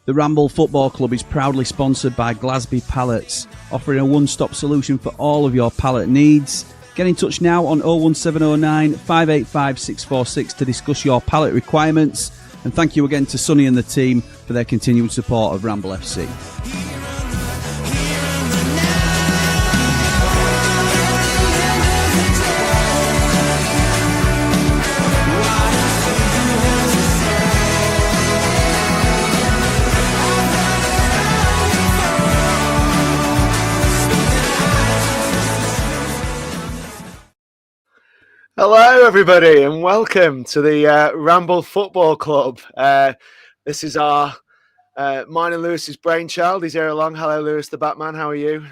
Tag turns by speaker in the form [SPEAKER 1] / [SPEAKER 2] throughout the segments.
[SPEAKER 1] The Ramble Football Club is proudly sponsored by Glasby Pallets, offering a one-stop solution for all of your pallet needs. Get in touch now on 01709 585 646 to discuss your pallet requirements. And thank you again to Sonny and the team for their continued support of Ramble FC.
[SPEAKER 2] Hello, everybody, and welcome to the Ramble Football Club. This is our mine and Lewis's brainchild. He's here along. Hello, Lewis, the Batman. How are you?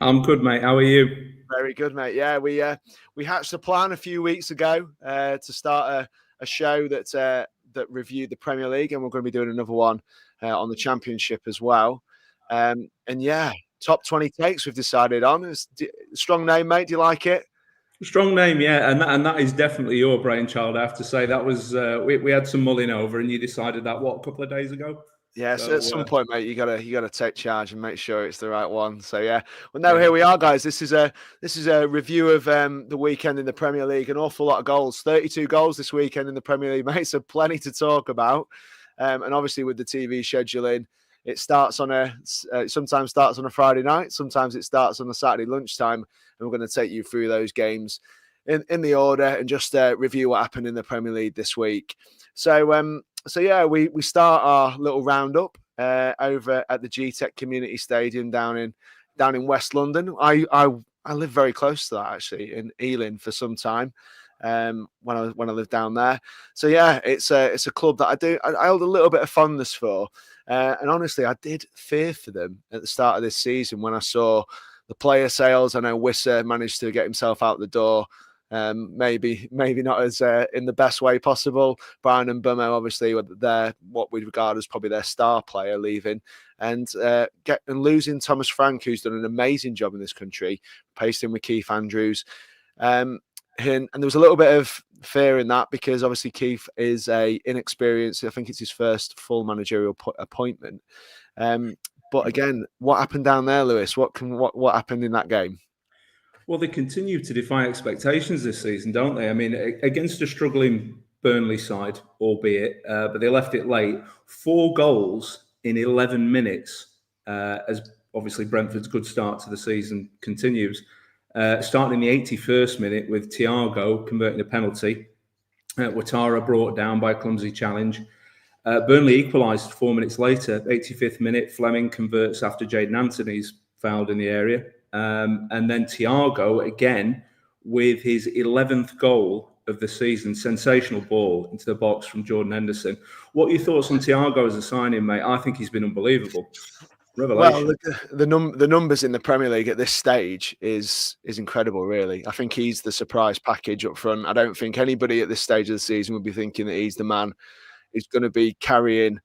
[SPEAKER 3] I'm good, mate. How are you?
[SPEAKER 2] Very good, mate. Yeah, we hatched a plan a few weeks ago to start a show that reviewed the Premier League, and we're going to be doing another one on the Championship as well. And yeah, top 20 takes we've decided on. It's a strong name, mate. Do you like it?
[SPEAKER 3] Strong name, yeah, and that is definitely your brainchild. I have to say that was we had some mulling over, and you decided that a couple of days ago.
[SPEAKER 2] Yeah, so at some point, mate, you gotta take charge and make sure it's the right one. So yeah, well, no, here we are, guys. This is a review of the weekend in the Premier League. An awful lot of goals, 32 goals this weekend in the Premier League, mate. So plenty to talk about. And obviously with the TV scheduling, it starts on sometimes starts on a Friday night, sometimes it starts on a Saturday lunchtime. And we're going to take you through those games in the order and just review what happened in the Premier League this week. So yeah, we start our little roundup over at the GTEC Community Stadium down in West London. I live very close to that, actually, in Ealing for some time when I lived down there. So yeah, it's a club that I hold a little bit of fondness for, and honestly, I did fear for them at the start of this season when I saw the player sales. I know Wissa managed to get himself out the door, maybe not as in the best way possible. Brian and Bummo, obviously, were what we regard as probably their star player, leaving and losing Thomas Frank, who's done an amazing job in this country, replaced him with Keith Andrews. And there was a little bit of fear in that because obviously Keith is a inexperienced. I think it's his first full managerial appointment. But again, what happened down there, Lewis? What happened in that game?
[SPEAKER 3] Well, they continue to defy expectations this season, don't they? I mean, against a struggling Burnley side, albeit, but they left it late. 4 goals in 11 minutes, as obviously Brentford's good start to the season continues. Starting in the 81st minute with Thiago converting a penalty. Ouattara brought down by a clumsy challenge. Burnley equalised 4 minutes later. 85th minute, Fleming converts after Jadon Anthony's fouled in the area. And then Thiago, again, with his 11th goal of the season, sensational ball into the box from Jordan Henderson. What are your thoughts on Thiago as a signing, mate? I think he's been unbelievable. Revelation.
[SPEAKER 2] Well, the numbers in the Premier League at this stage is incredible, really. I think he's the surprise package up front. I don't think anybody at this stage of the season would be thinking that he's the man who's going to be carrying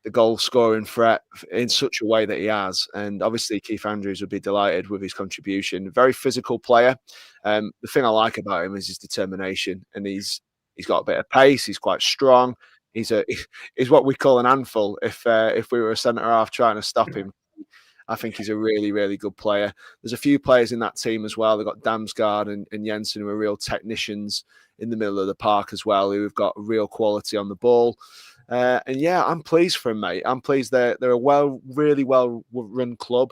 [SPEAKER 2] the goal scoring threat in such a way that he has. And obviously Keith Andrews would be delighted with his contribution. Very physical player. The thing I like about him is his determination, and he's got a bit of pace. He's quite strong. He's what we call an handful. If we were a centre half trying to stop him, I think he's a really, really good player. There's a few players in that team as well. They've got Damsgaard and Jensen, who are real technicians in the middle of the park as well, who have got real quality on the ball. And yeah, I'm pleased for him, mate. I'm pleased they're a really well run club.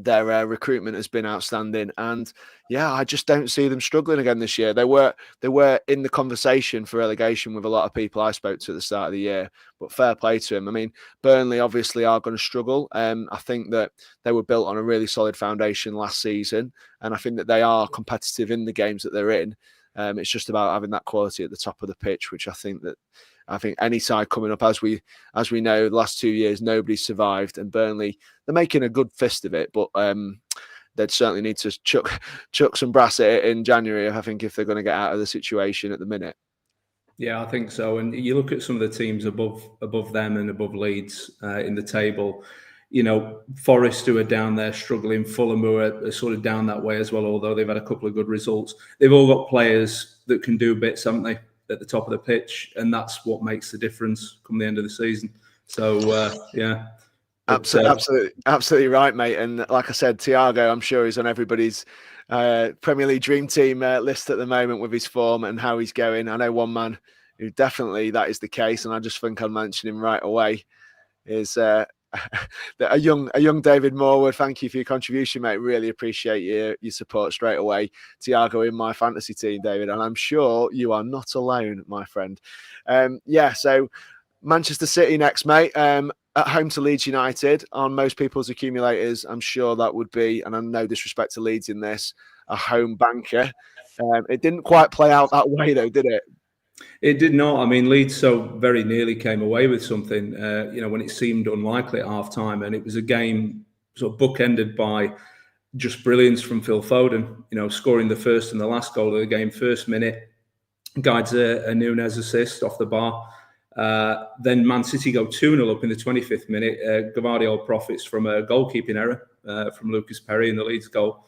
[SPEAKER 2] Their recruitment has been outstanding, and yeah, I just don't see them struggling again this year. They were in the conversation for relegation with a lot of people I spoke to at the start of the year, but fair play to him. I mean, Burnley obviously are going to struggle. I think that they were built on a really solid foundation last season, and I think that they are competitive in the games that they're in. It's just about having that quality at the top of the pitch, which I think any side coming up, as we know, the last 2 years, nobody's survived, and Burnley, they're making a good fist of it, but they'd certainly need to chuck some brass at it in January, I think, if they're going to get out of the situation at the minute.
[SPEAKER 3] Yeah, I think so. And you look at some of the teams above them and above Leeds in the table. You know, Forest, who are down there struggling, Fulham, who are sort of down that way as well, although they've had a couple of good results. They've all got players that can do bits, haven't they, at the top of the pitch, and that's what makes the difference come the end of the season. So yeah.
[SPEAKER 2] Absolutely right, mate. And like I said, Thiago, I'm sure he's on everybody's Premier League dream team list at the moment with his form and how he's going. I know one man who definitely that is the case, and I just think I'll mention him right away. Is a young David Morwood. Thank you for your contribution, mate. Really appreciate your support straight away. Thiago in my fantasy team, David, and I'm sure you are not alone, my friend. So Manchester City next, mate. At home to Leeds United on most people's accumulators. I'm sure that would be, and I'm no disrespect to Leeds in this, a home banker. It didn't quite play out that way, though, did it?
[SPEAKER 3] It did not. I mean, Leeds so very nearly came away with something, when it seemed unlikely at half time. And it was a game sort of bookended by just brilliance from Phil Foden, scoring the first and the last goal of the game, first minute, guides a Nunez assist off the bar. Then Man City go 2-0 up in the 25th minute. Gvardiol profits from a goalkeeping error from Lucas Perry in the Leeds goal.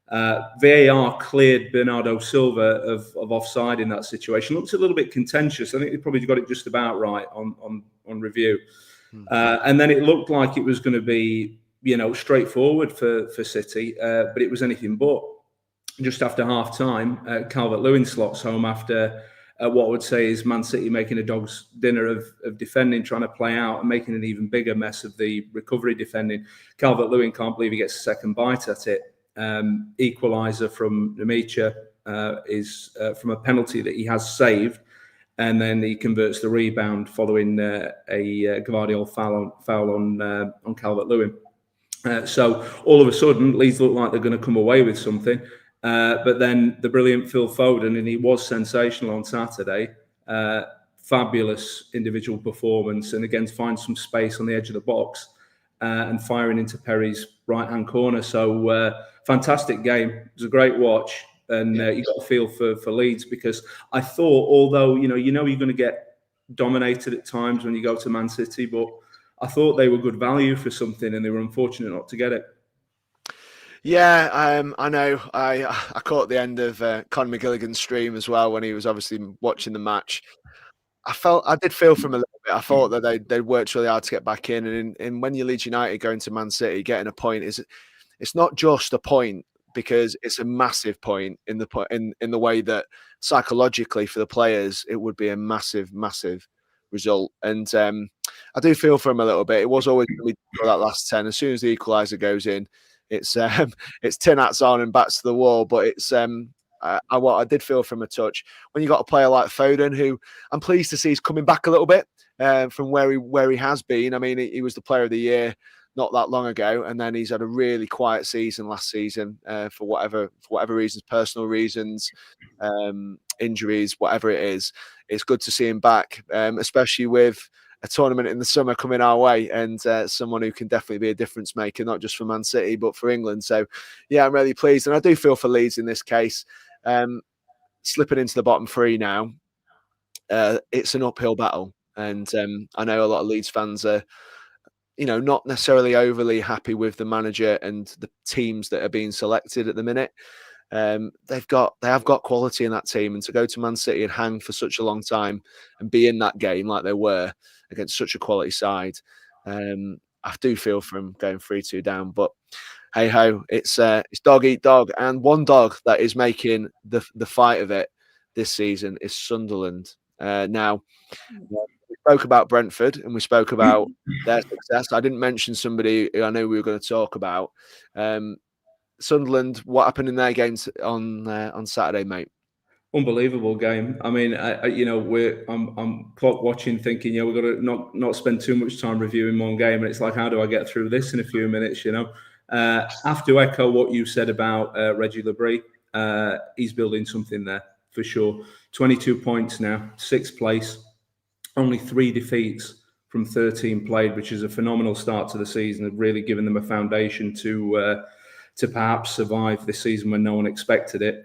[SPEAKER 3] VAR cleared Bernardo Silva of offside in that situation. Looks a little bit contentious. I think they probably got it just about right on review. And then it looked like it was going to be, straightforward for City, but it was anything but. Just after half time, Calvert-Lewin slots home after what I would say is Man City making a dog's dinner of defending, trying to play out and making an even bigger mess of the recovery defending. Calvert-Lewin can't believe he gets a second bite at it. Equaliser from Nemicha is from a penalty that he has saved, and then he converts the rebound following a Gvardiol foul on Calvert-Lewin. So all of a sudden, Leeds look like they're going to come away with something. But then the brilliant Phil Foden, and he was sensational on Saturday. Fabulous individual performance, and again finds some space on the edge of the box and firing into Perry's right-hand corner. So fantastic game. It was a great watch, and you got a feel for Leeds, because I thought, although you're going to get dominated at times when you go to Man City, but I thought they were good value for something, and they were unfortunate not to get it.
[SPEAKER 2] Yeah, I know. I caught the end of Conor McGilligan's stream as well when he was obviously watching the match. I did feel for him a little bit. I thought that they worked really hard to get back in, and when you Leeds United going to Man City, getting a point it's not just a point, because it's a massive point in the way that psychologically for the players it would be a massive result. And I do feel for him a little bit. It was always going to be for that last 10. As soon as the equaliser goes in, it's tin hats on and bats to the wall. But it's I did feel from a touch when you got a player like Foden, who I'm pleased to see is coming back a little bit from where he has been. I mean, he was the Player of the Year not that long ago, and then he's had a really quiet season last season for whatever reasons, personal reasons, injuries, whatever it is. It's good to see him back, especially with a tournament in the summer coming our way, and someone who can definitely be a difference maker, not just for Man City but for England. So yeah, I'm really pleased, and I do feel for Leeds in this case. Slipping into the bottom three now, it's an uphill battle, and I know a lot of Leeds fans are not necessarily overly happy with the manager and the teams that are being selected at the minute. They have got quality in that team, and to go to Man City and hang for such a long time and be in that game like they were against such a quality side, I do feel for them going 3-2 down. But hey ho, it's dog eat dog, and one dog that is making the fight of it this season is Sunderland. Now, we spoke about Brentford and we spoke about their success. I didn't mention somebody who I knew we were going to talk about. Sunderland, what happened in their games on Saturday, mate?
[SPEAKER 3] Unbelievable game. I mean, I'm clock watching, thinking, we've got to not spend too much time reviewing one game, and it's like, how do I get through this in a few minutes? I have to echo what you said about Reggie Labrie. He's building something there for sure. 22 points now, 6th place, only 3 defeats from 13 played, which is a phenomenal start to the season. Have really given them a foundation to perhaps survive this season when no one expected it.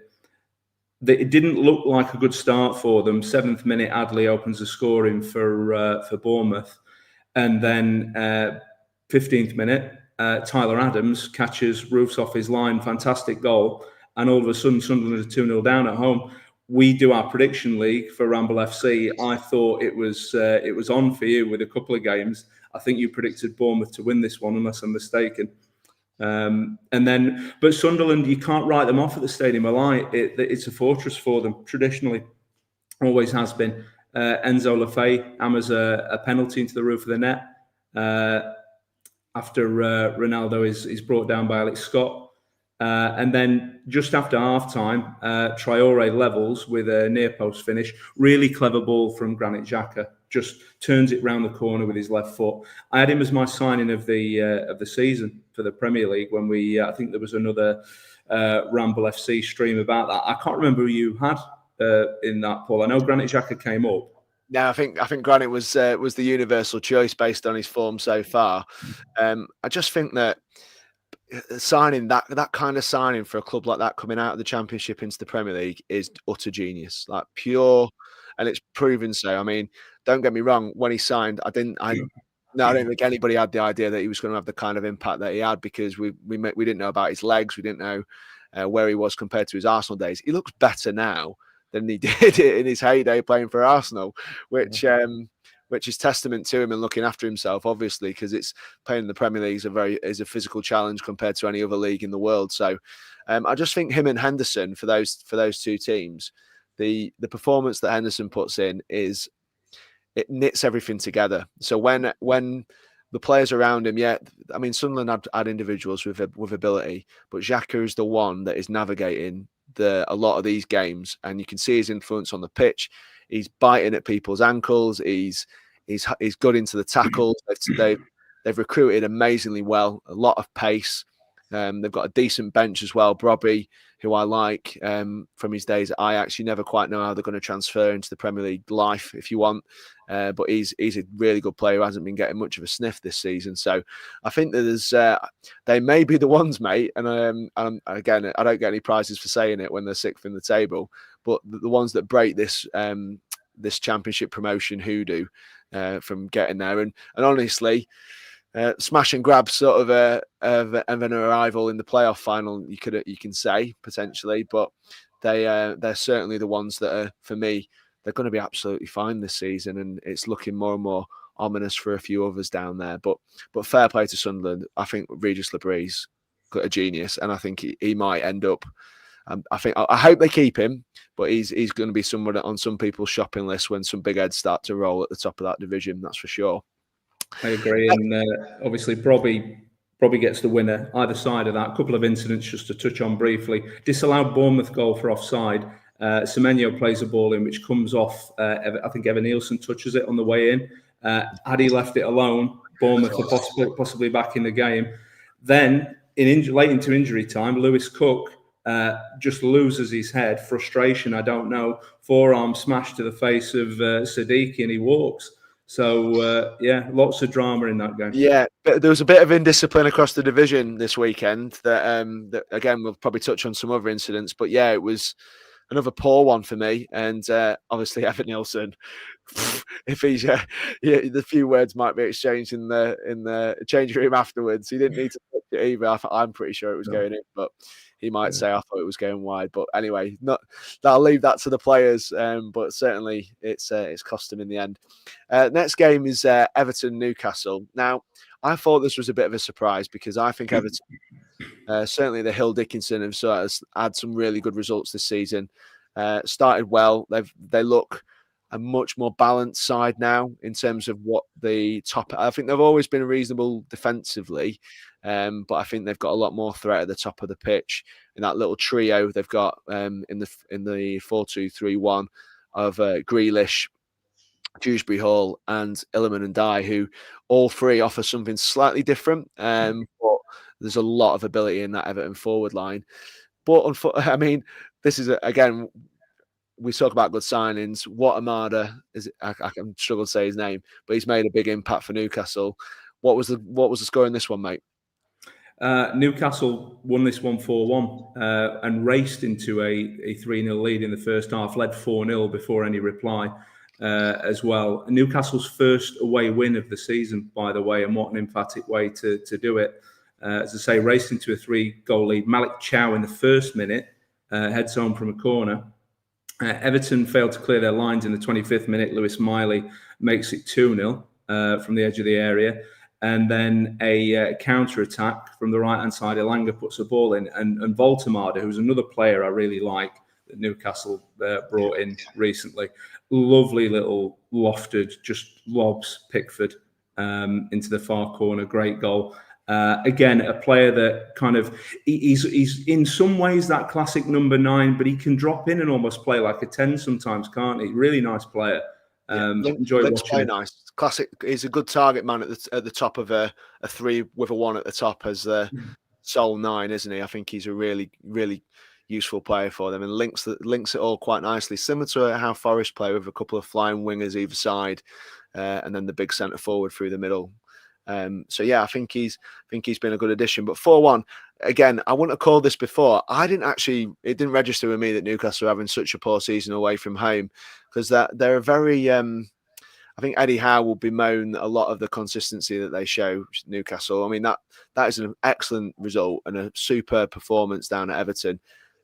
[SPEAKER 3] It didn't look like a good start for them. 7th minute, Adley opens the scoring for Bournemouth, and then 15th minute, Tyler Adams catches, roofs off his line, fantastic goal, and all of a sudden Sunderland are 2-0 down at home. we do our prediction league for Ramble FC. I thought it was on for you with a couple of games. I think you predicted Bournemouth to win this one, unless I'm mistaken. But Sunderland, you can't write them off at the Stadium of Light. It's a fortress for them, traditionally, always has been. Enzo Lefebvre hammers a penalty into the roof of the net after Ronaldo is brought down by Alex Scott. And then just after half-time, Traore levels with a near-post finish. Really clever ball from Granit Xhaka. Just turns it round the corner with his left foot. I had him as my signing of the season for the Premier League when I think there was another Ramble FC stream about that. I can't remember who you had in that, Paul. I know Granit Xhaka came up.
[SPEAKER 2] No, I think Granit was the universal choice based on his form so far. I just think that signing that kind of signing for a club like that coming out of the Championship into the Premier League is utter genius, like pure, and it's proven so. I mean, don't get me wrong. When he signed, I don't think anybody had the idea that he was going to have the kind of impact that he had, because we didn't know about his legs, we didn't know where he was compared to his Arsenal days. He looks better now than he did in his heyday playing for Arsenal, which is testament to him and looking after himself, obviously, because it's playing in the Premier League is a physical challenge compared to any other league in the world. So I just think him and Henderson for those two teams, the performance that Henderson puts in it knits everything together. So when the players around him, I mean, Sunderland had individuals with ability, but Xhaka is the one that is navigating a lot of these games, and you can see his influence on the pitch. He's biting at people's ankles. He's good into the tackles. They've recruited amazingly well. A lot of pace. They've got a decent bench as well. Brobby, who I like from his days at Ajax. You never quite know how they're going to transfer into the Premier League life if you want. But he's a really good player who hasn't been getting much of a sniff this season. So I think that they may be the ones, mate. And again, I don't get any prizes for saying it when they're sixth in the table. But the ones that break this Championship promotion hoodoo from getting there, and honestly, smash and grab sort of an arrival in the playoff final, you can say potentially, but they're certainly the ones that are, for me, they're going to be absolutely fine this season, and it's looking more and more ominous for a few others down there. But fair play to Sunderland. I think Regis Lebree's got a genius, and I think he might end up. I hope they keep him, but he's going to be someone on some people's shopping list when some big heads start to roll at the top of that division. That's for sure.
[SPEAKER 3] I agree, and obviously Brobby gets the winner either side of that. A couple of incidents just to touch on briefly. Disallowed Bournemouth goal for offside. Semenyo plays a ball in which comes off. I think Evan Nielsen touches it on the way in. Had he left it alone, Bournemouth are possibly back in the game. Then late into injury time, Lewis Cook just loses his head. Frustration, I don't know. Forearm smashed to the face of Siddiqui, and he walks. So, lots of drama in that game. Yeah,
[SPEAKER 2] but there was a bit of indiscipline across the division this weekend that again, we'll probably touch on some other incidents. But, yeah, it was another poor one for me. And obviously, Evan Nielsen, if he's the few words might be exchanged in the changing room afterwards. He didn't need to touch it either. I'm pretty sure it was going in, but he might say I thought it was going wide. But anyway, I'll leave that to the players. But certainly it's cost him in the end. Next game is Everton Newcastle. Now, I thought this was a bit of a surprise because I think Everton, certainly the Hill Dickinson, have sort of had some really good results this season. Started well. They look a much more balanced side now in terms of what the top. I think they've always been reasonable defensively, but I think they've got a lot more threat at the top of the pitch. In that little trio they've got in the 4-2-3-1 of Grealish, Dewsbury Hall, and Illiman and Dye, who all three offer something slightly different. But there's a lot of ability in that Everton forward line. But I mean, this is again. We talk about good signings. What Amada is? I can struggle to say his name, but he's made a big impact for Newcastle. What was the score in this one, mate?
[SPEAKER 3] Newcastle won this one 4-1 and raced into a 3-0 lead in the first half. Led 4-0 before any reply as well. Newcastle's first away win of the season, by the way, and what an emphatic way to do it. As I say, raced into a 3-goal lead. Malik Chow in the first minute heads home from a corner. Everton failed to clear their lines in the 25th minute. Lewis Miley makes it 2-0 from the edge of the area. And then a counter-attack from the right-hand side. Elanga puts the ball in. And Voltemade, who's another player I really like that Newcastle brought in recently. Lovely little lofted, just lobs Pickford into the far corner. Great goal. Again, a player that kind of he's in some ways that classic number 9, but he can drop in and almost play like a 10 sometimes, can't he? Really nice player. Enjoy watching him.
[SPEAKER 2] Nice, classic. He's a good target man at the top of a 3 with a 1 at the top as the sole 9, isn't he? I think he's a really useful player for them and links it all quite nicely, similar to how Forest play with a couple of flying wingers either side, and then the big centre forward through the middle. So yeah, I think he's been a good addition. But 4-1 again, I wouldn't have called this before. It didn't register with me that Newcastle are having such a poor season away from home, because they're a very I think Eddie Howe will bemoan a lot of the consistency that they show, Newcastle. I mean, that is an excellent result and a superb performance down at Everton.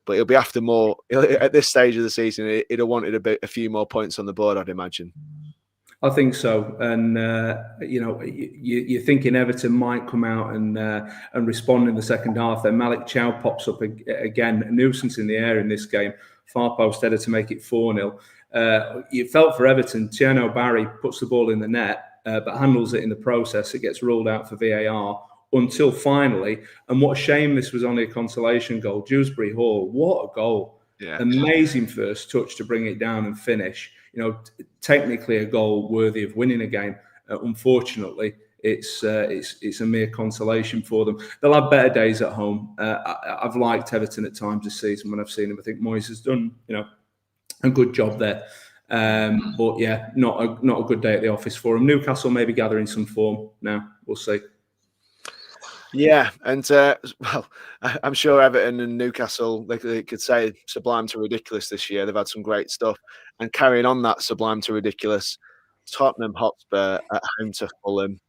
[SPEAKER 2] But he'll be after more at this stage of the season. He'd have wanted a few more points on the board, I'd imagine.
[SPEAKER 3] I think so, and you're thinking Everton might come out and respond in the second half. Then Malik Chow pops up again, a nuisance in the air in this game. Far post header to make it 4-0. You felt for Everton. Tierno Barry puts the ball in the net, but handles it in the process. It gets ruled out for VAR until finally. And what a shame this was only a consolation goal. Dewsbury Hall, what a goal! Yeah. Amazing first touch to bring it down and finish. Technically a goal worthy of winning a game. Unfortunately, it's a mere consolation for them. They'll have better days at home. I've liked Everton at times this season when I've seen them. I think Moyes has done, a good job there. But yeah, not a good day at the office for them. Newcastle may be gathering some form now. We'll see.
[SPEAKER 2] Yeah, and well, I'm sure Everton and Newcastle, they could say sublime to ridiculous this year. They've had some great stuff. And carrying on that sublime to ridiculous, Tottenham Hotspur at home to Fulham.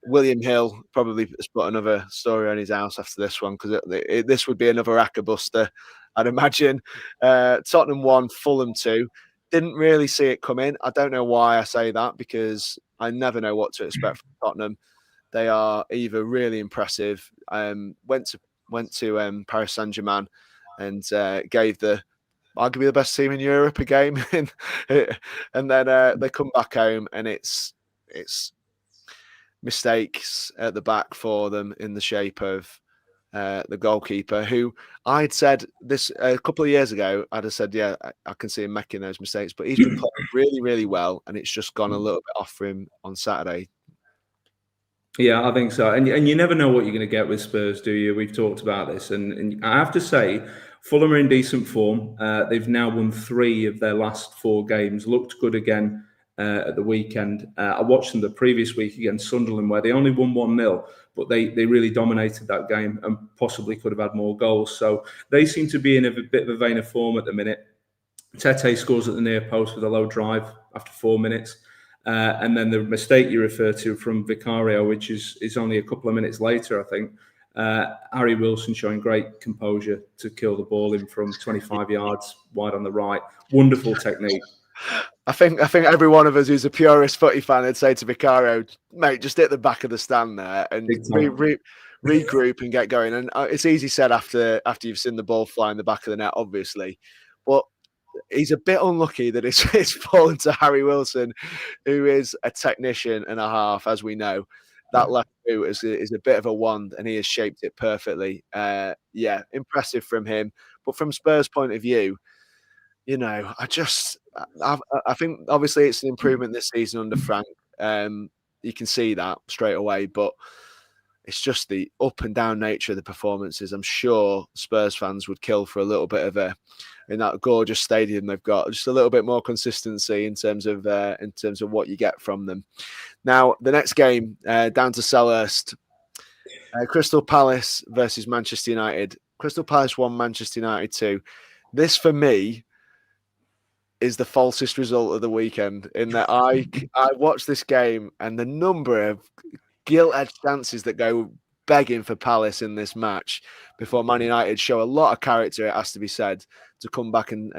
[SPEAKER 2] William Hill probably has put another story on his house after this one, because this would be another racker buster, I'd imagine. Tottenham 1, Fulham 2. Didn't really see it come in. I don't know why I say that, because I never know what to expect from Tottenham. They are either really impressive. Went to Paris Saint-Germain and gave arguably the best team in Europe a game, and then they come back home and it's mistakes at the back for them in the shape of the goalkeeper, who I'd said this a couple of years ago. I'd have said, yeah, I can see him making those mistakes, but he's been playing really, really well, and it's just gone a little bit off for him on Saturday.
[SPEAKER 3] Yeah, I think so. And you never know what you're going to get with Spurs, do you? We've talked about this. And I have to say, Fulham are in decent form. They've now won 3 of their last 4 games. Looked good again at the weekend. I watched them the previous week against Sunderland, where they only won 1-0, but they really dominated that game and possibly could have had more goals. So they seem to be in a bit of a vein of form at the minute. Tete scores at the near post with a low drive after 4 minutes. And then the mistake you refer to from Vicario, which is only a couple of minutes later, I think. Harry Wilson showing great composure to kill the ball in from 25 yards wide on the right. Wonderful technique.
[SPEAKER 2] I think every one of us who's a purist footy fan would say to Vicario, mate, just hit the back of the stand there and regroup and get going. And it's easy said after you've seen the ball fly in the back of the net, obviously. But he's a bit unlucky that it's fallen to Harry Wilson, who is a technician and a half, as we know. That left boot is a bit of a wand, and he has shaped it perfectly. Yeah, impressive from him. But from Spurs' point of view, I think obviously it's an improvement this season under Frank. You can see that straight away, but it's just the up and down nature of the performances. I'm sure Spurs fans would kill for a little bit of in that gorgeous stadium they've got, just a little bit more consistency in terms of what you get from them. Now, the next game down to Selhurst, Crystal Palace versus Manchester United. Crystal Palace 1, Manchester United 2. This for me is the falsest result of the weekend, in that I watched this game and the number of gilt-edged chances that go begging for Palace in this match before Man United show a lot of character, it has to be said, to come back and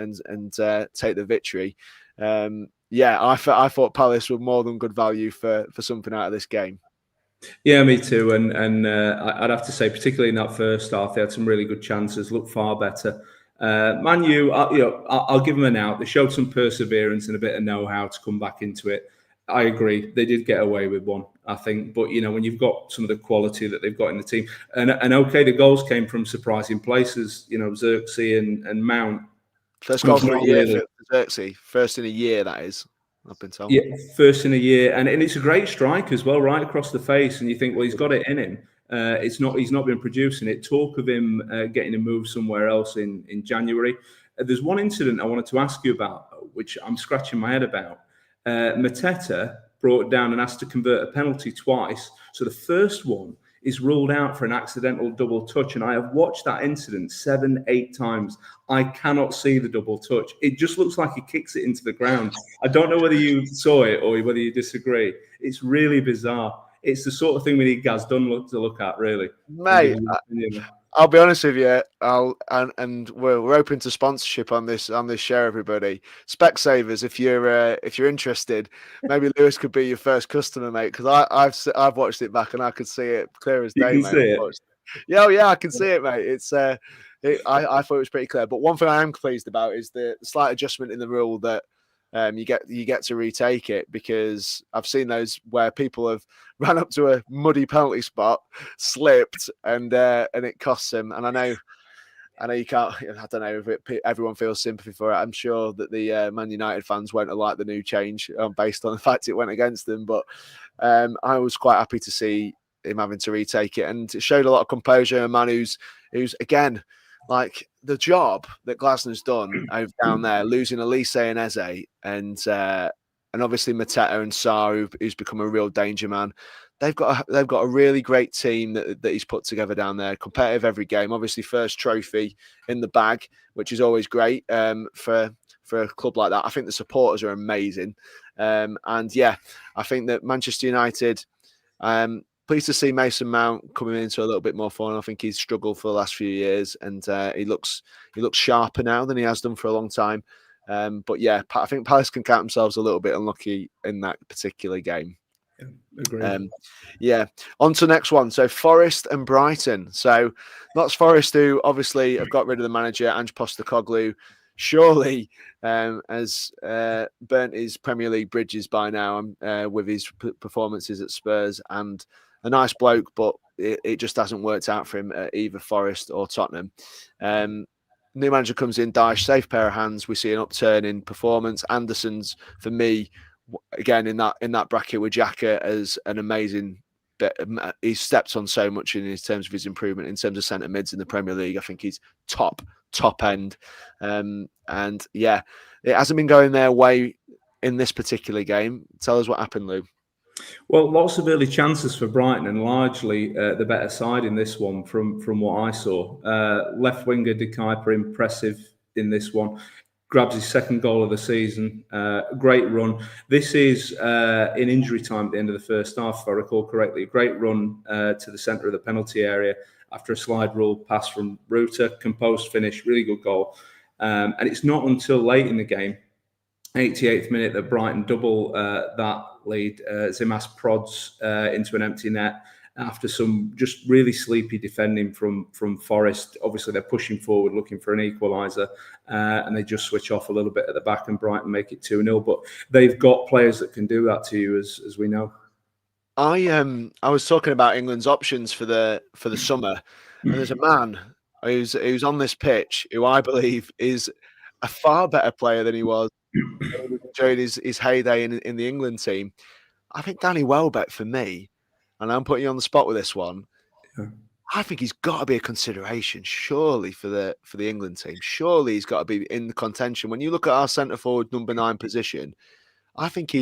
[SPEAKER 2] take the victory. Yeah, I thought Palace were more than good value for something out of this game.
[SPEAKER 3] Yeah, me too. And I'd have to say, particularly in that first half, they had some really good chances, looked far better. Man U, I'll give them an out. They showed some perseverance and a bit of know-how to come back into it. I agree. They did get away with one, I think. But, when you've got some of the quality that they've got in the team, and okay, the goals came from surprising places, Xerxes and Mount.
[SPEAKER 2] First goal for a year for Xerxes. First in a year, that is. I've been told.
[SPEAKER 3] Yeah, first in a year, and it's a great strike as well, right across the face. And you think, well, he's got it in him. He's not been producing it. Talk of him getting a move somewhere else in January. There's one incident I wanted to ask you about, which I'm scratching my head about. Mateta brought down and asked to convert a penalty twice. So the first one is ruled out for an accidental double touch, and I have watched that incident 7-8 times. I cannot see the double touch. It just looks like he kicks it into the ground. I don't know whether you saw it or whether you disagree. It's really bizarre. It's the sort of thing we need Gaz Dunn to look at, really.
[SPEAKER 2] Mate, I'll be honest with you. And we're open to sponsorship on this show, everybody. Specsavers, if you're interested, maybe Lewis could be your first customer, mate. Because I've watched it back and I could see it clear as day, mate.
[SPEAKER 3] See it?
[SPEAKER 2] Yeah, I can see it, mate. It's I thought it was pretty clear. But one thing I am pleased about is the slight adjustment in the rule that you get to retake it, because I've seen those where people have ran up to a muddy penalty spot, slipped, and it costs them. And I know you can't. I don't know if everyone feels sympathy for it. I'm sure that the Man United fans won't have liked the new change based on the fact it went against them. But I was quite happy to see him having to retake it, and it showed a lot of composure. A man who's again, like, the job that Glasner's done over down there, losing Elise and Eze, and obviously Mateta and Sarr, who's become a real danger man. They've got a really great team that he's put together down there, competitive every game. Obviously, first trophy in the bag, which is always great for a club like that. I think the supporters are amazing, and yeah, I think that Manchester United. Pleased to see Mason Mount coming into a little bit more form. I think he's struggled for the last few years, and he looks sharper now than he has done for a long time. But yeah, I think Palace can count themselves a little bit unlucky in that particular game.
[SPEAKER 3] Yeah, agreed.
[SPEAKER 2] Yeah, on to the next one. So Forest and Brighton. So that's Forest, who obviously have got rid of the manager, Ange Postecoglou. Surely has burnt his Premier League bridges by now with his performances at Spurs, and a nice bloke, but it just hasn't worked out for him at either Forest or Tottenham. New manager comes in, Dyche, safe pair of hands. We see an upturn in performance. Anderson's, for me, again in that bracket with Xhaka, as an amazing. He's stepped on so much in terms of his improvement in terms of centre mids in the Premier League. I think he's top end, and yeah, it hasn't been going their way in this particular game. Tell us what happened, Lou.
[SPEAKER 3] Well, lots of early chances for Brighton, and largely the better side in this one from what I saw. Left winger De Kuyper, impressive in this one. Grabs his second goal of the season. Great run. This is in injury time at the end of the first half, if I recall correctly. A great run to the centre of the penalty area after a slide rule pass from Ruta. Composed finish, really good goal. And it's not until late in the game, 88th minute, that Brighton double that lead. Zimas prods into an empty net after some just really sleepy defending from Forest. Obviously, they're pushing forward, looking for an equaliser, and they just switch off a little bit at the back, and Brighton make it 2-0. But they've got players that can do that to you, as we know.
[SPEAKER 2] I was talking about England's options for the summer, and there's a man who's on this pitch who I believe is a far better player than he was during his heyday in the England team. I think Danny Welbeck, for me, and I'm putting you on the spot with this one.
[SPEAKER 3] Yeah.
[SPEAKER 2] I think he's got to be a consideration, surely, for the England team. Surely he's got to be in the contention. When you look at our centre forward number 9 position, I think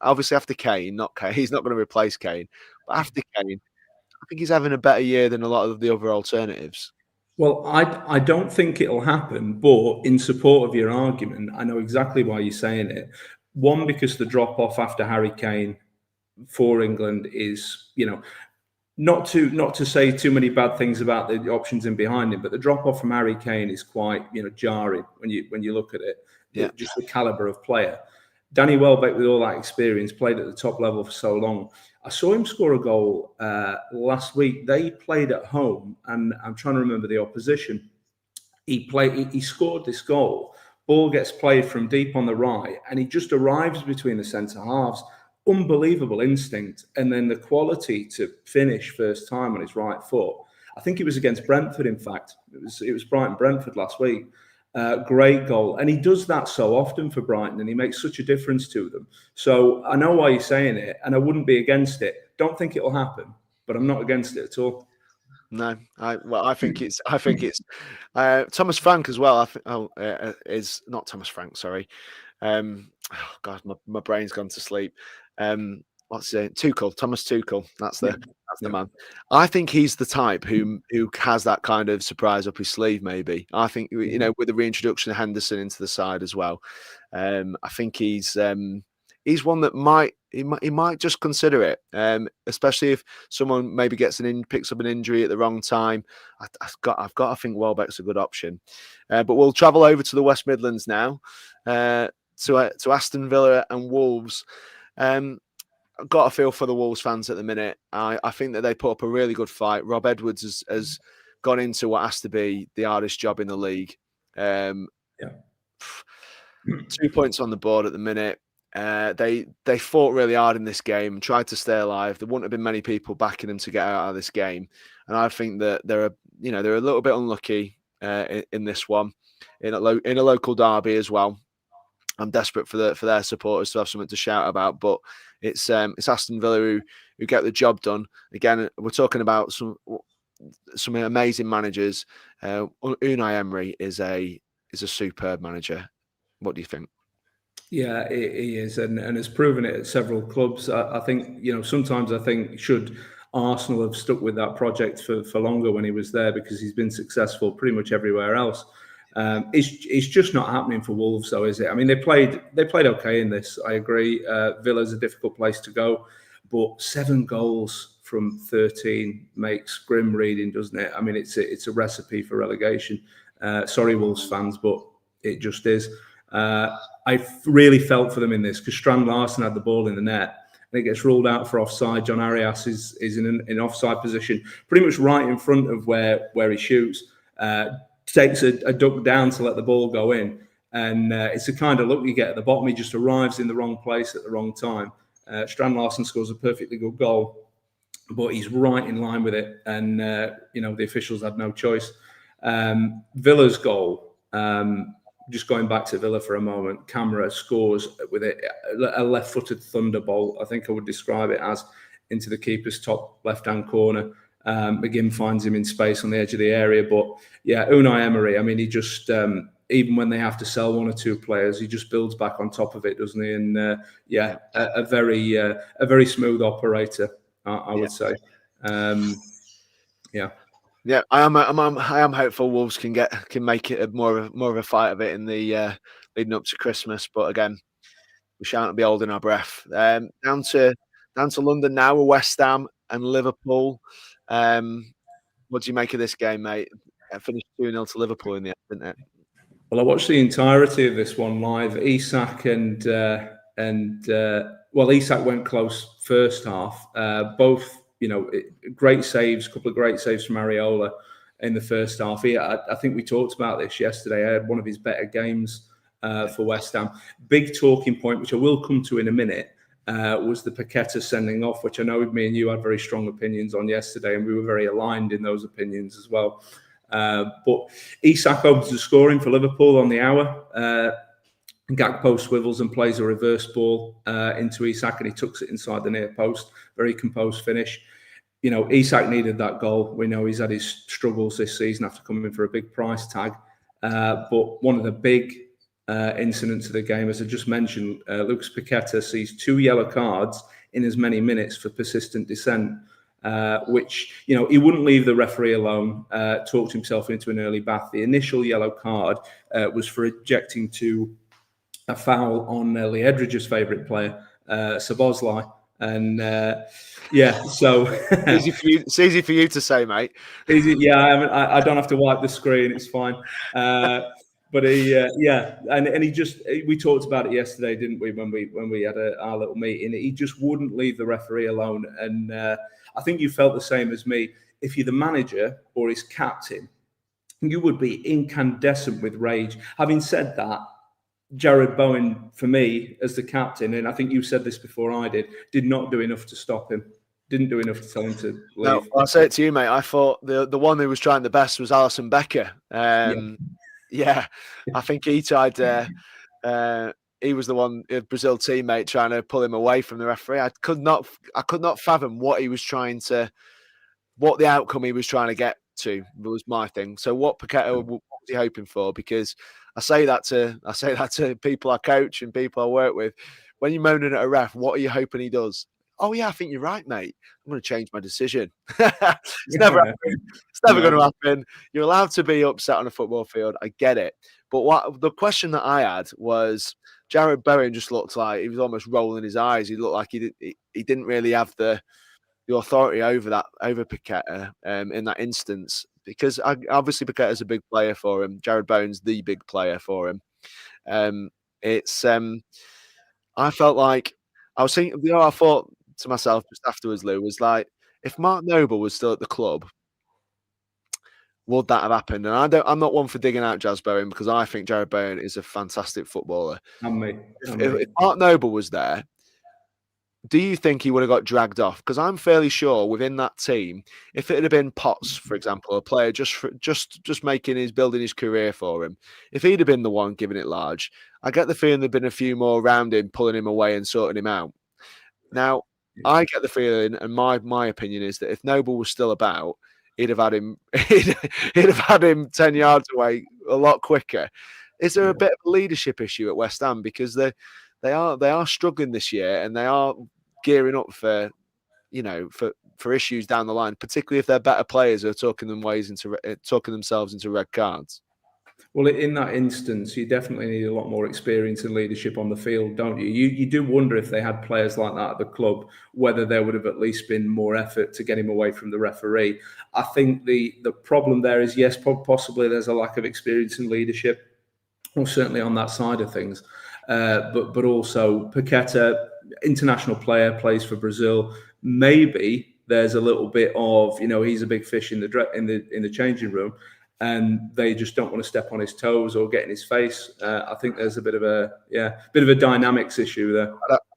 [SPEAKER 2] obviously after Kane, not Kane, he's not going to replace Kane, but after Kane, I think he's having a better year than a lot of the other alternatives.
[SPEAKER 3] Well, I don't think it'll happen, but in support of your argument, I know exactly why you're saying it. One, because the drop off after Harry Kane for England is, not to say too many bad things about the options in behind him, but the drop off from Harry Kane is quite jarring when you look at it.
[SPEAKER 2] Yeah.
[SPEAKER 3] Just the caliber of player. Danny Welbeck, with all that experience, played at the top level for so long. I saw him score a goal last week. They played at home, and I'm trying to remember the opposition. He scored this goal. Ball gets played from deep on the right, and he just arrives between the centre halves. Unbelievable instinct, and then the quality to finish first time on his right foot. I think it was against Brentford. In fact, it was Brighton Brentford last week. Great goal, and he does that so often for Brighton, and he makes such a difference to them. So I know why you're saying it, and I wouldn't be against it. Don't think it'll happen, but I'm not against it at all.
[SPEAKER 2] No, I think it's Thomas Frank as well. Is not Thomas Frank. Sorry, God, my brain's gone to sleep. What's it? Tuchel, Thomas Tuchel. That's the man. I think he's the type who has that kind of surprise up his sleeve. Maybe I think with the reintroduction of Henderson into the side as well. I think he's one that might just consider it, especially if someone maybe picks up an injury at the wrong time. I've got to think Welbeck's a good option. But we'll travel over to the West Midlands now, to Aston Villa and Wolves. I've got a feel for the Wolves fans at the minute. I think that they put up a really good fight. Rob Edwards has gone into what has to be the hardest job in the league. 2 points on the board at the minute. They fought really hard in this game and tried to stay alive. There wouldn't have been many people backing them to get out of this game, and I think that they're a little bit unlucky in this one, in a local derby as well. I'm desperate for their supporters to have something to shout about, but it's Aston Villa who get the job done. Again, we're talking about some amazing managers. Unai Emery is a superb manager. What do you think?
[SPEAKER 3] Yeah, he is, and has proven it at several clubs. I think sometimes I think should Arsenal have stuck with that project for longer when he was there, because he's been successful pretty much everywhere else. It's just not happening for Wolves, though, is it? I mean, they played okay in this. I agree. Villa's a difficult place to go, but 7 goals from 13 makes grim reading, doesn't it? I mean, it's a recipe for relegation. Sorry, Wolves fans, but it just is. I really felt for them in this, because Strand Larsen had the ball in the net and it gets ruled out for offside. John Arias is in an offside position, pretty much right in front of where he shoots. Takes a duck down to let the ball go in, and it's the kind of look you get at the bottom. He just arrives in the wrong place at the wrong time. Strand Larsen scores a perfectly good goal, but he's right in line with it, and the officials had no choice. Villa's goal, just going back to Villa for a moment, Camara scores with a left-footed thunderbolt, I think I would describe it as, into the keeper's top left-hand corner. McGinn finds him in space on the edge of the area. But yeah, Unai Emery, I mean, he just, even when they have to sell 1 or 2 players, he just builds back on top of it, doesn't he? And a very smooth operator, I would say.
[SPEAKER 2] Yeah, I am hopeful Wolves can make it more of a fight of it in the leading up to Christmas. But again, we shan't be holding our breath. Down to London now with West Ham and Liverpool. What do you make of this game, mate? It finished 2-0 to Liverpool in the end, didn't it?
[SPEAKER 3] Well, I watched the entirety of this one live. Isak Isak went close first half. Both, great saves, a couple of great saves from Areola in the first half. I think we talked about this yesterday. I had one of his better games for West Ham. Big talking point, which I will come to in a minute, was the Paqueta sending off, which I know me and you had very strong opinions on yesterday, and we were very aligned in those opinions as well. But Isak opens the scoring for Liverpool on the hour. Gakpo swivels and plays a reverse ball into Isak, and he tucks it inside the near post. Very composed finish. Isak needed that goal. We know he's had his struggles this season after coming for a big price tag. But one of the big incidents of the game, as I just mentioned, Lucas Paqueta sees 2 yellow cards in as many minutes for persistent dissent, which, he wouldn't leave the referee alone, talked himself into an early bath. The initial yellow card was for objecting to a foul on Lee Edridge's favourite player, Szoboszlai, And yeah, so
[SPEAKER 2] it's easy for you to say, mate.
[SPEAKER 3] Yeah, I don't have to wipe the screen. It's fine. But yeah, and he just, we talked about it yesterday, didn't we? When we had our little meeting, he just wouldn't leave the referee alone. And I think you felt the same as me. If you're the manager or his captain, you would be incandescent with rage. Having said that, Jared Bowen, for me, as the captain, and I think you said this before I did not do enough to stop him. Didn't do enough to tell him to leave.
[SPEAKER 2] No, I'll say it to you, mate. I thought the one who was trying the best was Alisson Becker. Yeah, I think he tried. He was the one, Brazil teammate, trying to pull him away from the referee. I could not fathom what he was trying to, what the outcome he was trying to get to was my thing. So what Paqueta, what was he hoping for? Because I say that to people I coach and people I work with. When you're moaning at a ref, what are you hoping he does? Oh yeah, I think you're right, mate. I'm going to change my decision. It's never happening. It's never going to happen. You're allowed to be upset on a football field. I get it. But what the question that I had was, Jared Bowen just looked like he was almost rolling his eyes. He looked like he didn't really have the authority over Paqueta in that instance, because obviously Paqueta's a big player for him. Jared Bowen's the big player for him. I felt like I was thinking, I thought to myself just afterwards, Lou, was like, if Mark Noble was still at the club, would that have happened? And I'm not one for digging out Jazz Bowen, because I think Jared Bowen is a fantastic footballer. If Mark Noble was there, do you think he would have got dragged off? Because I'm fairly sure within that team, if it had been Potts, for example, a player just building his career for him, if he'd have been the one giving it large, I get the feeling there'd been a few more around him, pulling him away and sorting him out. Now, I get the feeling, and my opinion is that if Noble was still about, he'd have had him 10 yards away a lot quicker. Is there a bit of a leadership issue at West Ham? Because they are struggling this year, and they are gearing up for issues down the line, particularly if their better players are talking themselves into red cards.
[SPEAKER 3] Well, in that instance, you definitely need a lot more experience and leadership on the field, don't you? You do wonder if they had players like that at the club, whether there would have at least been more effort to get him away from the referee. I think the problem there is, yes, possibly there's a lack of experience and leadership, or certainly on that side of things. But also Paqueta, international player, plays for Brazil. Maybe there's a little bit of, he's a big fish in the changing room, and they just don't want to step on his toes or get in his face. I think there's a bit of a dynamics issue there.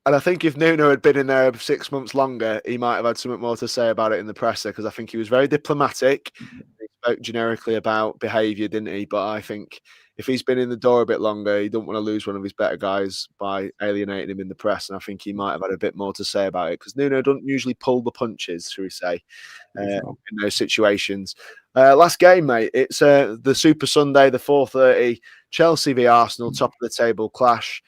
[SPEAKER 2] And I think if Nuno had been in there 6 months longer, he might have had something more to say about it in the presser, because I think he was very diplomatic. He spoke generically about behaviour, didn't he? But I think if he's been in the door a bit longer, he don't want to lose one of his better guys by alienating him in the press. And I think he might have had a bit more to say about it, because Nuno doesn't usually pull the punches, shall we say, in those situations. Last game, mate. It's the Super Sunday, the 4:30 Chelsea v Arsenal, top of the table clash.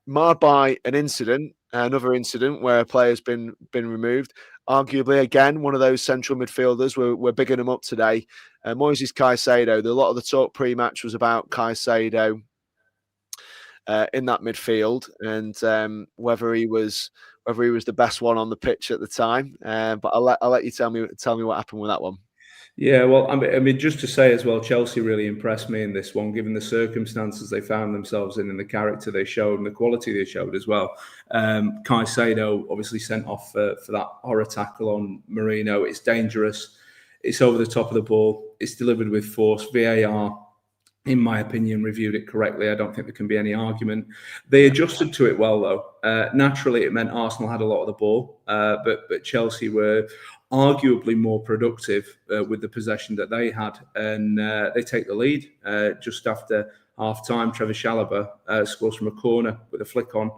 [SPEAKER 2] Marred by another incident where a player's been removed. Arguably, again, one of those central midfielders. We're bigging him up today. Moises Caicedo. A lot of the talk pre-match was about Caicedo in that midfield, and whether he was the best one on the pitch at the time. But I'll let you tell me what happened with that one.
[SPEAKER 3] Yeah, well, I mean, just to say as well, Chelsea really impressed me in this one, given the circumstances they found themselves in and the character they showed and the quality they showed as well. Caicedo obviously sent off for that horror tackle on Marino. It's dangerous. It's over the top of the ball. It's delivered with force. VAR, in my opinion, reviewed it correctly. I don't think there can be any argument. They adjusted to it well, though. Naturally, it meant Arsenal had a lot of the ball, but Chelsea were arguably more productive with the possession that they had, and they take the lead just after half-time. Trevor Chalobah scores from a corner with a flick on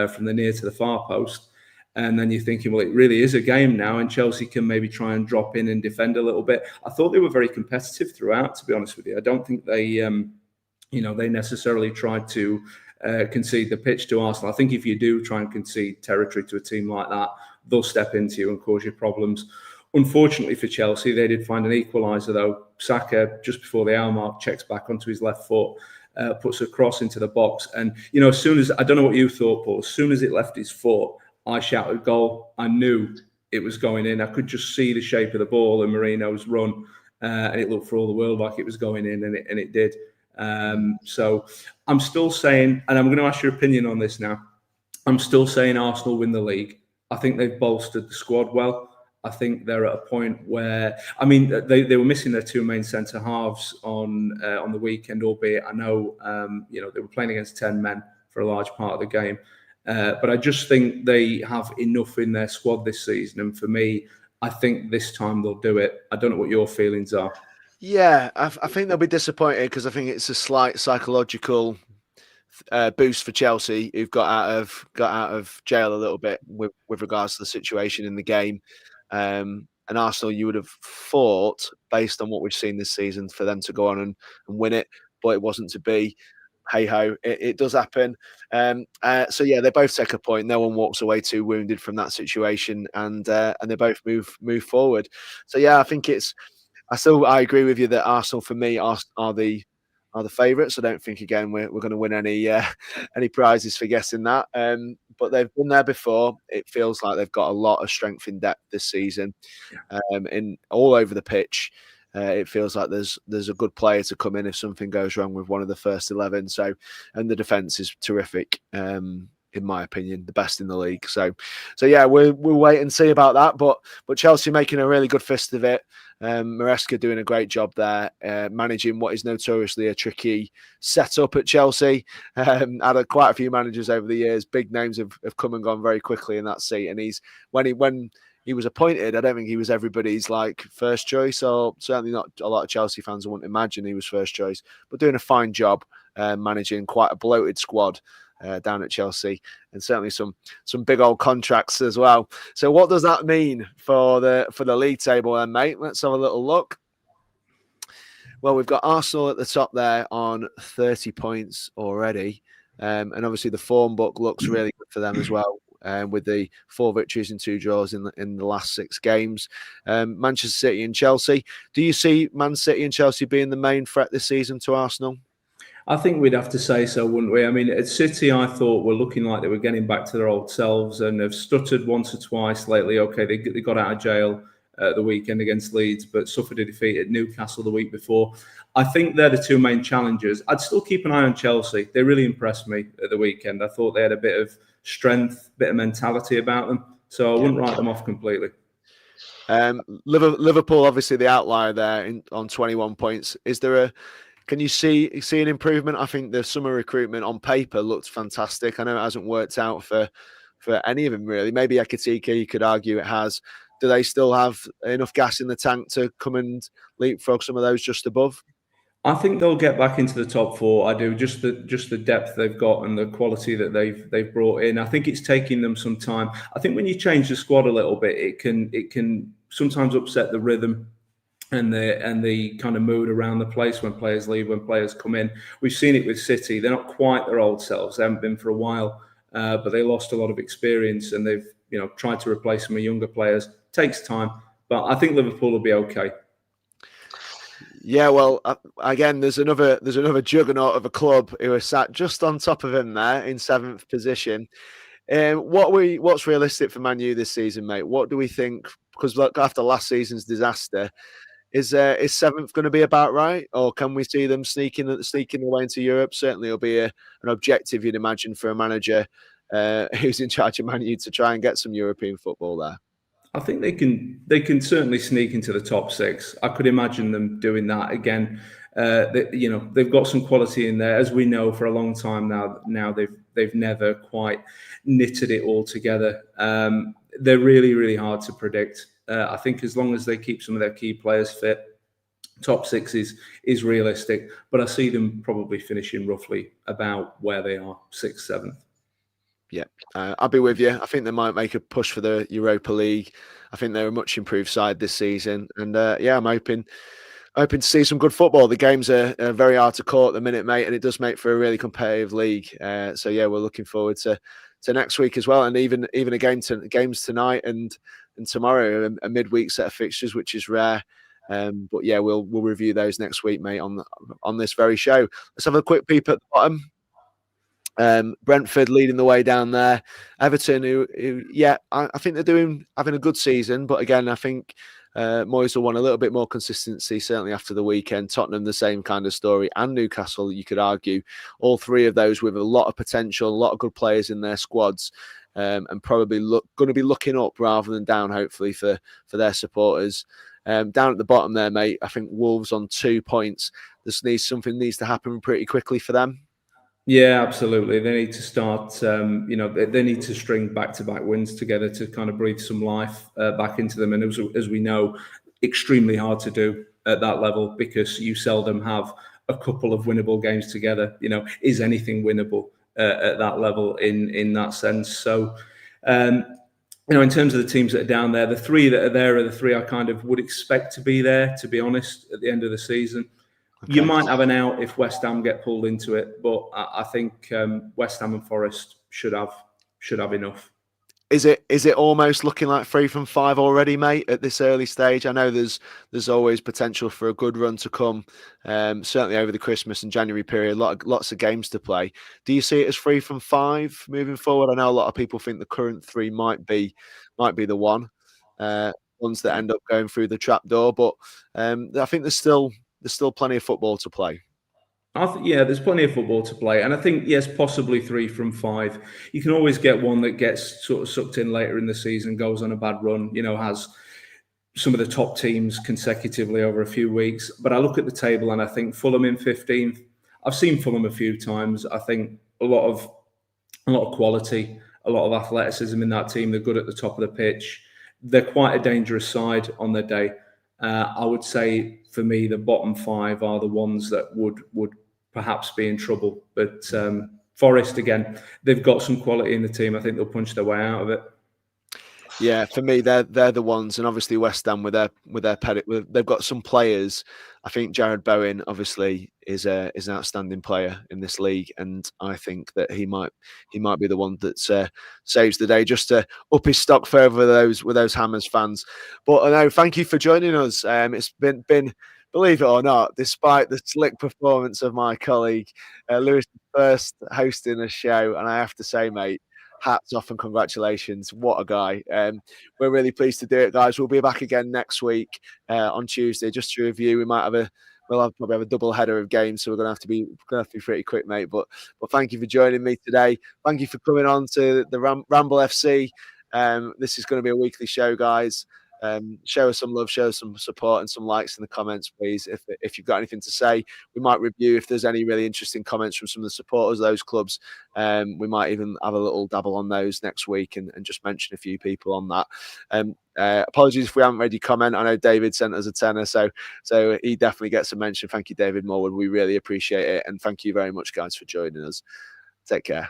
[SPEAKER 3] from the near to the far post. And then you're thinking, well, it really is a game now, and Chelsea can maybe try and drop in and defend a little bit. I thought they were very competitive throughout, to be honest with you. I don't think they, they necessarily tried to concede the pitch to Arsenal. I think if you do try and concede territory to a team like that, they'll step into you and cause you problems. Unfortunately for Chelsea, they did find an equaliser, though. Saka, just before the hour mark, checks back onto his left foot, puts a cross into the box. And, as soon as, I don't know what you thought, Paul, as soon as it left his foot, I shouted goal. I knew it was going in. I could just see the shape of the ball and Marino's run, and it looked for all the world like it was going in, and it did. So I'm still saying, and I'm going to ask your opinion on this now. I'm still saying Arsenal win the league. I think they've bolstered the squad well. I think they're at a point where, I mean, they were missing their two main centre halves on the weekend, albeit I know they were playing against 10 men for a large part of the game. But I just think they have enough in their squad this season. And for me, I think this time they'll do it. I don't know what your feelings are.
[SPEAKER 2] Yeah, I think they'll be disappointed because I think it's a slight psychological boost for Chelsea, who've got out of jail a little bit with regards to the situation in the game. And Arsenal, you would have thought, based on what we've seen this season, for them to go on and win it, but it wasn't to be. Hey ho, it does happen. So yeah, they both take a point. No one walks away too wounded from that situation, and they both move forward. So yeah, I think I agree with you that Arsenal, for me, are the favourites. I don't think again we're going to win any prizes for guessing that. But they've been there before. It feels like they've got a lot of strength in depth this season, in all over the pitch. It feels like there's a good player to come in if something goes wrong with one of the first 11. So, and the defence is terrific. In my opinion, the best in the league. So yeah, we'll wait and see about that. But Chelsea making a really good fist of it. Maresca doing a great job there, managing what is notoriously a tricky setup at Chelsea. Had quite a few managers over the years. Big names have come and gone very quickly in that seat. And when he was appointed, I don't think he was everybody's first choice, or certainly not a lot of Chelsea fans wouldn't imagine he was first choice, but doing a fine job managing quite a bloated squad down at Chelsea, and certainly some big old contracts as well. So what does that mean for the league table then, mate? Let's have a little look. Well, we've got Arsenal at the top there on 30 points already. And obviously the form book looks really good for them as well. With the 4 victories and 2 draws in the last 6 games. Manchester City and Chelsea. Do you see Man City and Chelsea being the main threat this season to Arsenal?
[SPEAKER 3] I think we'd have to say so, wouldn't we? I mean, at City, I thought were looking like they were getting back to their old selves, and have stuttered once or twice lately. Okay, they got out of jail the weekend against Leeds, but suffered a defeat at Newcastle the week before. I think they're the 2 main challengers. I'd still keep an eye on Chelsea. They really impressed me at the weekend. I thought they had a bit of strength, bit of mentality about them. So I wouldn't write them off completely.
[SPEAKER 2] Liverpool, obviously the outlier there on 21 points. Can you see an improvement? I think the summer recruitment on paper looked fantastic. I know it hasn't worked out for any of them really. Maybe Ekitike, you could argue it has. Do they still have enough gas in the tank to come and leapfrog some of those just above?
[SPEAKER 3] I think they'll get back into the top 4. I do. Just the depth they've got and the quality that they've brought in. I think it's taking them some time. I think when you change the squad a little bit, it can sometimes upset the rhythm and the kind of mood around the place when players leave, when players come in. We've seen it with City. They're not quite their old selves. They haven't been for a while, but they lost a lot of experience, and they've tried to replace them with younger players. It takes time, but I think Liverpool will be okay.
[SPEAKER 2] Yeah, well, again, there's another juggernaut of a club who are sat just on top of him there in 7th position. What's realistic for Man U this season, mate? What do we think? Because look, after last season's disaster, is 7th going to be about right, or can we see them sneaking away into Europe? Certainly, it'll be an objective, you'd imagine, for a manager who's in charge of Man U to try and get some European football there.
[SPEAKER 3] I think they can certainly sneak into the top 6. I could imagine them doing that again. They've got some quality in there, as we know for a long time now. Now they've never quite knitted it all together. They're really, really hard to predict. I think as long as they keep some of their key players fit, top 6 is realistic. But I see them probably finishing roughly about where they are, 6th, 7th.
[SPEAKER 2] Yeah, I'll be with you. I think they might make a push for the Europa League. I think they're a much improved side this season. And I'm hoping to see some good football. The games are very hard to call at the minute, mate, and it does make for a really competitive league. So yeah, we're looking forward to next week as well, and even again to games tonight and tomorrow, a midweek set of fixtures, which is rare. But yeah, we'll review those next week, mate, on this very show. Let's have a quick peep at the bottom. Brentford leading the way down there. Everton, who yeah, I think they're having a good season, but again, I think Moyes will want a little bit more consistency, certainly after the weekend. Tottenham, the same kind of story, and Newcastle, you could argue, all three of those with a lot of potential, a lot of good players in their squads, and probably going to be looking up rather than down, hopefully, for their supporters. Down at the bottom there, mate, I think Wolves on 2 points. Something needs to happen pretty quickly for them.
[SPEAKER 3] Yeah, absolutely. They need to start, they need to string back-to-back wins together to kind of breathe some life back into them. And as we know, extremely hard to do at that level because you seldom have a couple of winnable games together. Is anything winnable at that level in that sense? So, in terms of the teams that are down there, the three that are there are the three I kind of would expect to be there, to be honest, at the end of the season. Okay. You might have an out if West Ham get pulled into it, but I think West Ham and Forest should have enough.
[SPEAKER 2] Is it almost looking like 3 from 5 already, mate, at this early stage? I know there's always potential for a good run to come, certainly over the Christmas and January period. Lots of games to play. Do you see it as 3 from 5 moving forward? I know a lot of people think the current 3 might be the ones that end up going through the trapdoor, but I think there's still plenty of football to play.
[SPEAKER 3] There's plenty of football to play. And I think, yes, possibly 3 from 5. You can always get one that gets sort of sucked in later in the season, goes on a bad run, has some of the top teams consecutively over a few weeks. But I look at the table and I think Fulham in 15th. I've seen Fulham a few times. I think a lot of quality, a lot of athleticism in that team. They're good at the top of the pitch. They're quite a dangerous side on their day. I would say for me, the bottom 5 are the ones that would perhaps be in trouble. But Forest, again, they've got some quality in the team. I think they'll punch their way out of it.
[SPEAKER 2] Yeah, for me, they're the ones, and obviously West Ham with their they've got some players. I think Jared Bowen obviously is an outstanding player in this league, and I think that he might be the one that saves the day, just to up his stock further with those Hammers fans. But no, thank you for joining us. It's been believe it or not, despite the slick performance of my colleague, Lewis first hosting a show, and I have to say, mate, hats off and congratulations. What a guy. We're really pleased to do it, guys. We'll be back again next week on Tuesday just to review. We'll probably have a double header of games, so we're gonna have to be pretty quick, mate. But thank you for joining me today. Thank you for coming on to the Ramble FC. This is going to be a weekly show, guys. Show us some love, show us some support and some likes in the comments, please. If you've got anything to say, we might review. If there's any really interesting comments from some of the supporters of those clubs, we might even have a little dabble on those next week and just mention a few people on that. Apologies if we haven't read your comment. I know David sent us a tenner, so he definitely gets a mention. Thank you, David Morwood. We really appreciate it, and thank you very much, guys, for joining us. Take care.